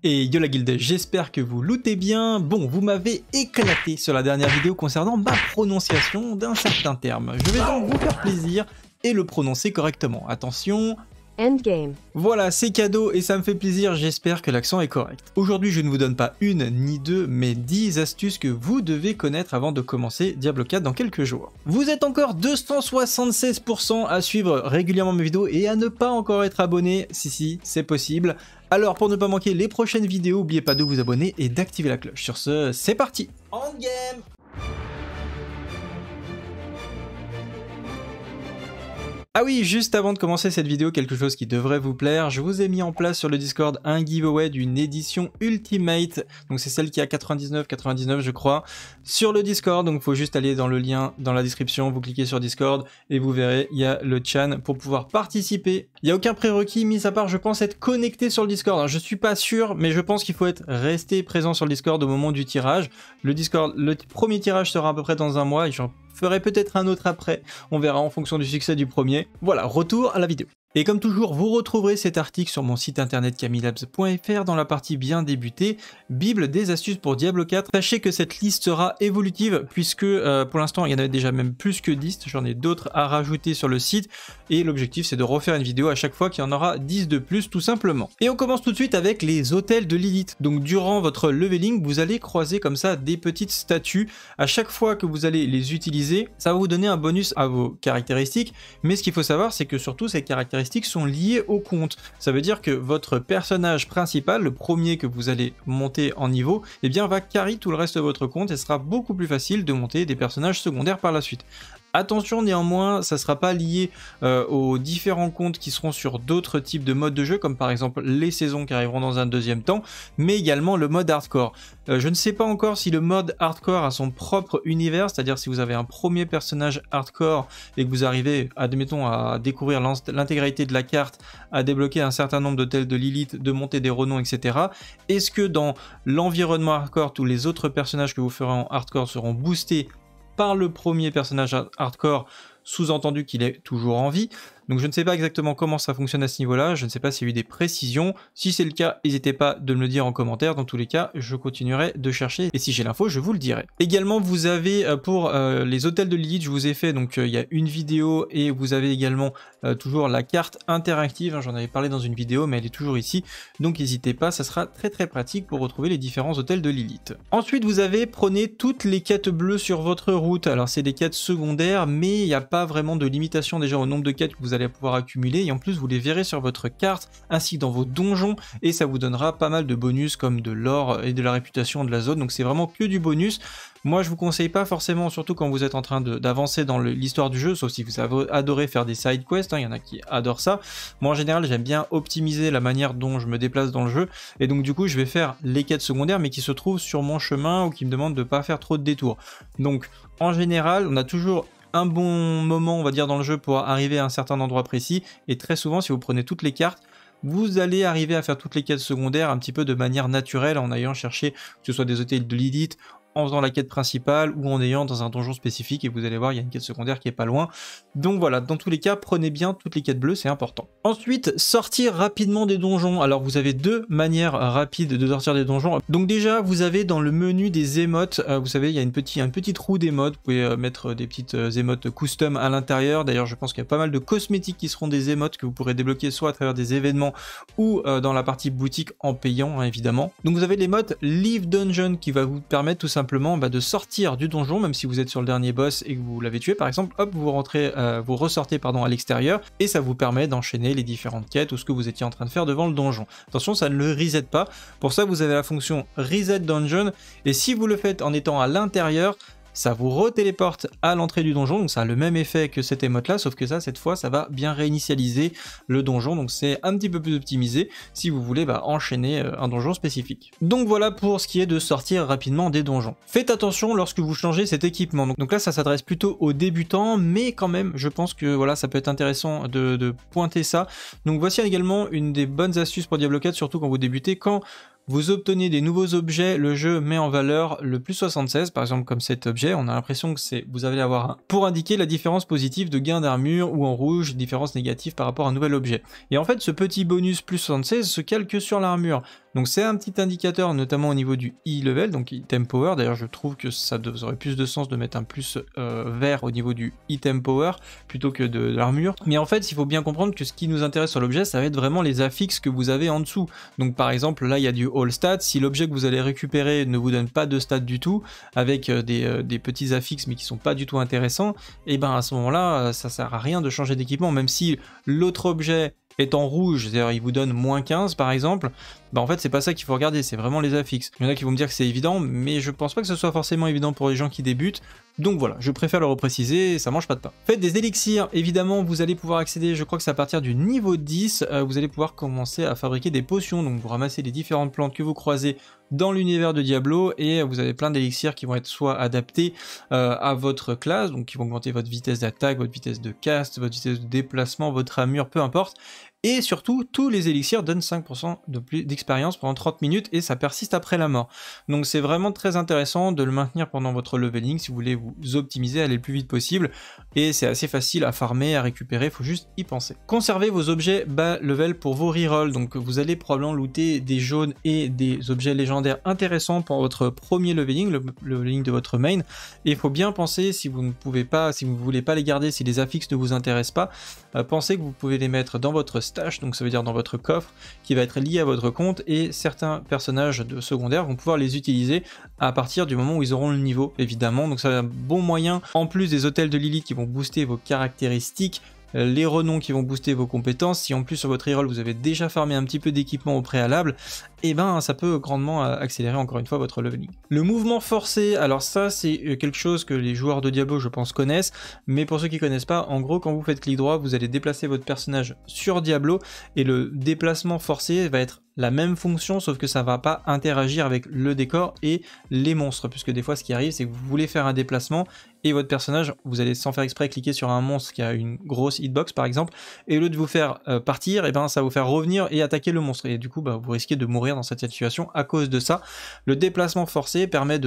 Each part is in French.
Et yo la guilde, j'espère que vous lootez bien. Bon, vous m'avez éclaté sur la dernière vidéo concernant ma prononciation d'un certain terme. Je vais donc vous faire plaisir et le prononcer correctement. Attention... Endgame. Voilà, c'est cadeau et ça me fait plaisir, j'espère que l'accent est correct. Aujourd'hui, je ne vous donne pas une ni deux, mais 10 astuces que vous devez connaître avant de commencer Diablo 4 dans quelques jours. Vous êtes encore 276% à suivre régulièrement mes vidéos et à ne pas encore être abonné, si, c'est possible. Alors pour ne pas manquer les prochaines vidéos, n'oubliez pas de vous abonner et d'activer la cloche. Sur ce, c'est parti. Endgame. Ah oui, juste avant de commencer cette vidéo, quelque chose qui devrait vous plaire, je vous ai mis en place sur le Discord un giveaway d'une édition Ultimate, donc c'est celle qui a 99,99 je crois, sur le Discord, donc il faut juste aller dans le lien dans la description, vous cliquez sur Discord et vous verrez, il y a le chan pour pouvoir participer. Il n'y a aucun prérequis, mis à part je pense être connecté sur le Discord, alors, je suis pas sûr, mais je pense qu'il faut être resté présent sur le Discord au moment du tirage. Le Discord, le premier tirage sera à peu près dans un mois et j'en ferai peut-être un autre après, on verra en fonction du succès du premier. Voilà, retour à la vidéo. Et comme toujours, vous retrouverez cet article sur mon site internet camilabs.fr dans la partie bien débutée, Bible des astuces pour Diablo 4. Sachez que cette liste sera évolutive puisque pour l'instant il y en avait déjà même plus que 10, j'en ai d'autres à rajouter sur le site et l'objectif c'est de refaire une vidéo à chaque fois qu'il y en aura 10 de plus tout simplement. Et on commence tout de suite avec les hôtels de Lilith. Donc durant votre leveling, vous allez croiser comme ça des petites statues. À chaque fois que vous allez les utiliser, ça va vous donner un bonus à vos caractéristiques, mais ce qu'il faut savoir c'est que surtout ces caractéristiques sont liées au compte. Ça veut dire que votre personnage principal, le premier que vous allez monter en niveau, eh bien va carry tout le reste de votre compte et ce sera beaucoup plus facile de monter des personnages secondaires par la suite. Attention néanmoins, ça ne sera pas lié aux différents comptes qui seront sur d'autres types de modes de jeu, comme par exemple les saisons qui arriveront dans un deuxième temps, mais également le mode hardcore. Je ne sais pas encore si le mode hardcore a son propre univers, c'est-à-dire si vous avez un premier personnage hardcore et que vous arrivez, admettons, à découvrir l'intégralité de la carte, à débloquer un certain nombre d'hôtels de Lilith, de monter des renoms, etc. Est-ce que dans l'environnement hardcore, tous les autres personnages que vous ferez en hardcore seront boostés par le premier personnage hardcore, sous-entendu qu'il est toujours en vie. Donc je ne sais pas exactement comment ça fonctionne à ce niveau-là, je ne sais pas s'il y a eu des précisions. Si c'est le cas, n'hésitez pas de me le dire en commentaire. Dans tous les cas, je continuerai de chercher et si j'ai l'info, je vous le dirai. Également, vous avez pour les hôtels de Lilith, je vous ai fait, donc il y a une vidéo et vous avez également toujours la carte interactive. Hein, j'en avais parlé dans une vidéo, mais elle est toujours ici. Donc n'hésitez pas, ça sera très pratique pour retrouver les différents hôtels de Lilith. Ensuite, vous avez, prenez toutes les quêtes bleues sur votre route. Alors c'est des quêtes secondaires, mais il n'y a pas vraiment de limitation déjà au nombre de quêtes que vous allez pouvoir accumuler et en plus vous les verrez sur votre carte ainsi que dans vos donjons et ça vous donnera pas mal de bonus comme de l'or et de la réputation de la zone, donc c'est vraiment que du bonus. Moi je vous conseille pas forcément, surtout quand vous êtes en train d'avancer dans l'histoire du jeu, sauf si vous avez adoré faire des side quests, hein, il y en a qui adorent ça. Moi en général j'aime bien optimiser la manière dont je me déplace dans le jeu et donc du coup je vais faire les quêtes secondaires mais qui se trouvent sur mon chemin ou qui me demandent de pas faire trop de détours. Donc en général on a toujours un bon moment, on va dire, dans le jeu pour arriver à un certain endroit précis. Et très souvent, si vous prenez toutes les cartes, vous allez arriver à faire toutes les quêtes secondaires un petit peu de manière naturelle en ayant cherché que ce soit des hôtels de Lilith, en faisant la quête principale ou en ayant dans un donjon spécifique et vous allez voir il y a une quête secondaire qui est pas loin. Donc voilà, dans tous les cas prenez bien toutes les quêtes bleues, c'est important. Ensuite, sortir rapidement des donjons. Alors vous avez deux manières rapides de sortir des donjons. Donc déjà vous avez dans le menu des émotes, vous savez il y a un petit trou d'émotes, vous pouvez mettre des petites émotes custom à l'intérieur. D'ailleurs je pense qu'il y a pas mal de cosmétiques qui seront des émotes que vous pourrez débloquer soit à travers des événements ou dans la partie boutique en payant, hein, évidemment. Donc vous avez l'émote Leave Dungeon qui va vous permettre tout simplement de sortir du donjon, même si vous êtes sur le dernier boss et que vous l'avez tué par exemple, hop, vous ressortez à l'extérieur et ça vous permet d'enchaîner les différentes quêtes ou ce que vous étiez en train de faire devant le donjon. Attention, ça ne le reset pas, pour ça vous avez la fonction Reset Dungeon et si vous le faites en étant à l'intérieur, ça vous retéléporte à l'entrée du donjon, donc ça a le même effet que cette émote là, sauf que ça, cette fois, ça va bien réinitialiser le donjon, donc c'est un petit peu plus optimisé si vous voulez enchaîner un donjon spécifique. Donc voilà pour ce qui est de sortir rapidement des donjons. Faites attention lorsque vous changez cet équipement, donc là ça s'adresse plutôt aux débutants, mais quand même je pense que voilà ça peut être intéressant de pointer ça. Donc voici également une des bonnes astuces pour Diablo 4, surtout quand vous débutez, quand vous obtenez des nouveaux objets, le jeu met en valeur le plus 76, par exemple comme cet objet, on a l'impression que vous allez avoir un, pour indiquer la différence positive de gain d'armure, ou en rouge, différence négative par rapport à un nouvel objet. Et en fait ce petit bonus plus 76 se calque sur l'armure. Donc c'est un petit indicateur notamment au niveau du e-level, donc item power. D'ailleurs je trouve que ça aurait plus de sens de mettre un plus vert au niveau du item power plutôt que de l'armure. Mais en fait il faut bien comprendre que ce qui nous intéresse sur l'objet, ça va être vraiment les affixes que vous avez en dessous. Donc par exemple là il y a du all stats, si l'objet que vous allez récupérer ne vous donne pas de stats du tout, avec des petits affixes mais qui sont pas du tout intéressants, et ben à ce moment-là ça sert à rien de changer d'équipement, même si l'autre objet est en rouge, c'est-à-dire il vous donne moins 15 par exemple, bah en fait c'est pas ça qu'il faut regarder, c'est vraiment les affixes. Il y en a qui vont me dire que c'est évident, mais je pense pas que ce soit forcément évident pour les gens qui débutent, donc voilà, je préfère le repréciser, ça mange pas de pain. Faites des élixirs, évidemment vous allez pouvoir accéder, je crois que c'est à partir du niveau 10, vous allez pouvoir commencer à fabriquer des potions, donc vous ramassez les différentes plantes que vous croisez dans l'univers de Diablo, et vous avez plein d'élixirs qui vont être soit adaptés à votre classe, donc qui vont augmenter votre vitesse d'attaque, votre vitesse de cast, votre vitesse de déplacement, votre armure, peu importe. Et surtout, tous les élixirs donnent 5% de plus d'expérience pendant 30 minutes et ça persiste après la mort. Donc c'est vraiment très intéressant de le maintenir pendant votre leveling si vous voulez vous optimiser, aller le plus vite possible. Et c'est assez facile à farmer, à récupérer, il faut juste y penser. Conservez vos objets bas level pour vos rerolls. Donc vous allez probablement looter des jaunes et des objets légendaires intéressants pour votre premier leveling, le leveling de votre main. Et il faut bien penser, si vous ne pouvez pas, si vous ne voulez pas les garder, si les affixes ne vous intéressent pas, pensez que vous pouvez les mettre dans votre stash, donc ça veut dire dans votre coffre, qui va être lié à votre compte, et certains personnages de secondaire vont pouvoir les utiliser à partir du moment où ils auront le niveau, évidemment. Donc c'est un bon moyen, en plus des hôtels de Lilith qui vont booster vos caractéristiques, les renoms qui vont booster vos compétences. Si en plus sur votre reroll vous avez déjà farmé un petit peu d'équipement au préalable, et ben ça peut grandement accélérer encore une fois votre leveling. Le mouvement forcé, alors ça c'est quelque chose que les joueurs de Diablo je pense connaissent, mais pour ceux qui connaissent pas, en gros quand vous faites clic droit vous allez déplacer votre personnage sur Diablo, et le déplacement forcé va être la même fonction, sauf que ça va pas interagir avec le décor et les monstres, puisque des fois ce qui arrive c'est que vous voulez faire un déplacement et votre personnage, vous allez sans faire exprès cliquer sur un monstre qui a une grosse hitbox par exemple, et au lieu de vous faire partir, et ben ça va vous faire revenir et attaquer le monstre, et du coup bah, vous risquez de mourir dans cette situation à cause de ça. Le déplacement forcé permet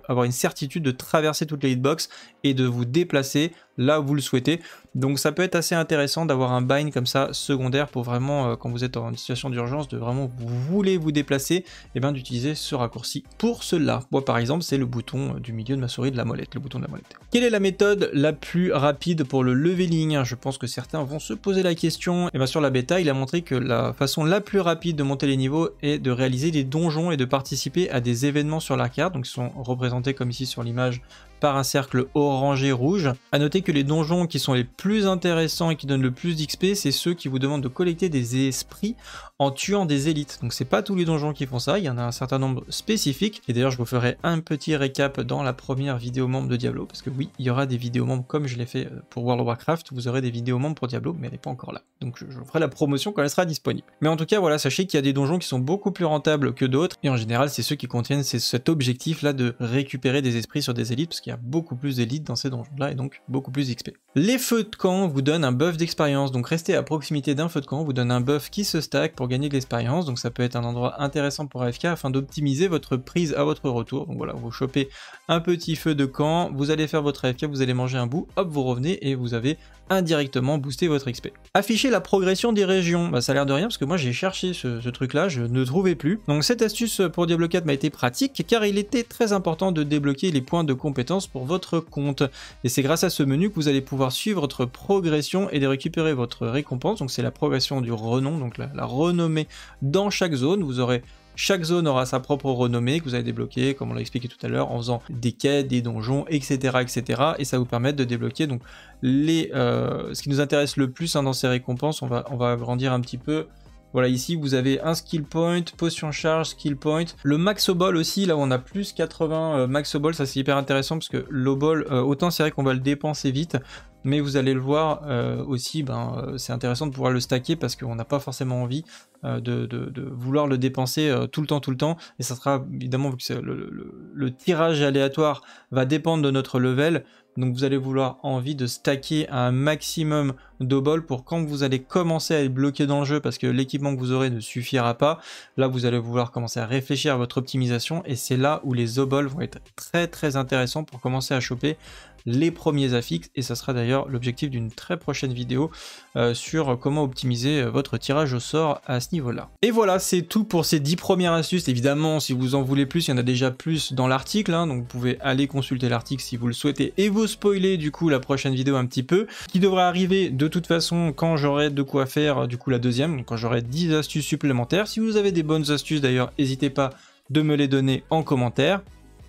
avoir une certitude de traverser toutes les hitbox et de vous déplacer là où vous le souhaitez. Donc ça peut être assez intéressant d'avoir un bind comme ça secondaire pour vraiment, quand vous êtes en situation d'urgence, de vraiment vous voulez vous déplacer, et bien d'utiliser ce raccourci pour cela. Moi par exemple c'est le bouton du milieu de ma souris de la molette, le bouton de la molette. Quelle est la méthode la plus rapide pour le leveling? Je pense que certains vont se poser la question. Et bien sur la bêta il a montré que la façon la plus rapide de monter les niveaux est de réaliser des donjons et de participer à des événements sur la carte, donc ils sont représentés comme ici sur l'image par un cercle orangé rouge. A noter que les donjons qui sont les plus intéressants et qui donnent le plus d'XP, c'est ceux qui vous demandent de collecter des esprits en tuant des élites. Donc c'est pas tous les donjons qui font ça, il y en a un certain nombre spécifiques, et d'ailleurs je vous ferai un petit récap dans la première vidéo membre de Diablo, parce que oui, il y aura des vidéos membres comme je l'ai fait pour World of Warcraft, vous aurez des vidéos membres pour Diablo, mais elle n'est pas encore là. Donc je ferai la promotion quand elle sera disponible. Mais en tout cas voilà, sachez qu'il y a des donjons qui sont beaucoup plus rentables que d'autres, et en général c'est ceux qui contiennent cet objectif là de récupérer des esprits sur des élites, parce qu'il y a beaucoup plus d'élites dans ces donjons là, et donc beaucoup plus d'XP. Les feux de camp vous donnent un buff d'expérience, donc rester à proximité d'un feu de camp vous donne un buff qui se stack pour gagner de l'expérience, donc ça peut être un endroit intéressant pour AFK afin d'optimiser votre prise à votre retour. Donc voilà, vous chopez un petit feu de camp, vous allez faire votre AFK, vous allez manger un bout, hop vous revenez et vous avez indirectement boosté votre XP. Afficher la progression des régions, bah ça a l'air de rien parce que moi j'ai cherché ce truc là, je ne trouvais plus. Donc cette astuce pour Diablo 4 m'a été pratique car il était très important de débloquer les points de compétence pour votre compte. Et c'est grâce à ce menu que vous allez pouvoir suivre votre progression et de récupérer votre récompense. Donc c'est la progression du renom, donc la renommée dans chaque zone. Vous aurez Chaque zone aura sa propre renommée que vous allez débloquer, comme on l'a expliqué tout à l'heure, en faisant des quêtes, des donjons, etc., etc. Et ça vous permet de débloquer donc ce qui nous intéresse le plus dans ces récompenses. On va agrandir un petit peu. Voilà, ici vous avez un skill point, potion charge, skill point. Le max au ball aussi, là où on a plus 80 max au ball, ça c'est hyper intéressant parce que le ball, autant c'est vrai qu'on va le dépenser vite, mais vous allez le voir aussi, c'est intéressant de pouvoir le stacker parce qu'on n'a pas forcément envie de vouloir le dépenser tout le temps, et ça sera évidemment, vu que le tirage aléatoire va dépendre de notre level, donc vous allez vouloir envie de stacker un maximum d'obol pour quand vous allez commencer à être bloqué dans le jeu parce que l'équipement que vous aurez ne suffira pas. Là, vous allez vouloir commencer à réfléchir à votre optimisation et c'est là où les obols vont être très intéressants pour commencer à choper les premiers affixes, et ça sera d'ailleurs l'objectif d'une très prochaine vidéo sur comment optimiser votre tirage au sort à ce niveau-là. Et voilà, c'est tout pour ces 10 premières astuces. Évidemment, si vous en voulez plus, il y en a déjà plus dans l'article, hein, donc vous pouvez aller consulter l'article si vous le souhaitez et vous spoiler du coup la prochaine vidéo un petit peu, qui devrait arriver de toute façon quand j'aurai de quoi faire du coup la deuxième, donc quand j'aurai 10 astuces supplémentaires. Si vous avez des bonnes astuces d'ailleurs, n'hésitez pas de me les donner en commentaire.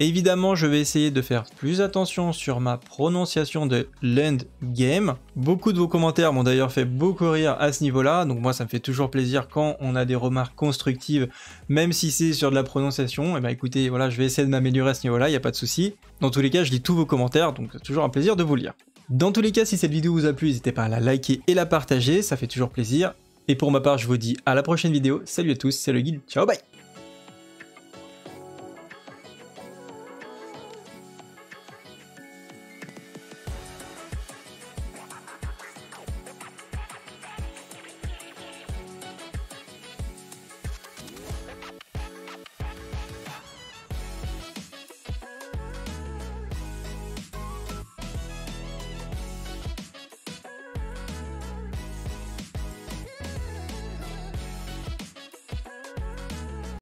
Évidemment, je vais essayer de faire plus attention sur ma prononciation de l'endgame. Beaucoup de vos commentaires m'ont d'ailleurs fait beaucoup rire à ce niveau-là, donc moi ça me fait toujours plaisir quand on a des remarques constructives, même si c'est sur de la prononciation. Et bah écoutez, voilà, je vais essayer de m'améliorer à ce niveau-là, il n'y a pas de souci. Dans tous les cas, je lis tous vos commentaires, donc c'est toujours un plaisir de vous lire. Dans tous les cas, si cette vidéo vous a plu, n'hésitez pas à la liker et la partager, ça fait toujours plaisir. Et pour ma part, je vous dis à la prochaine vidéo. Salut à tous, c'est le guide, ciao bye!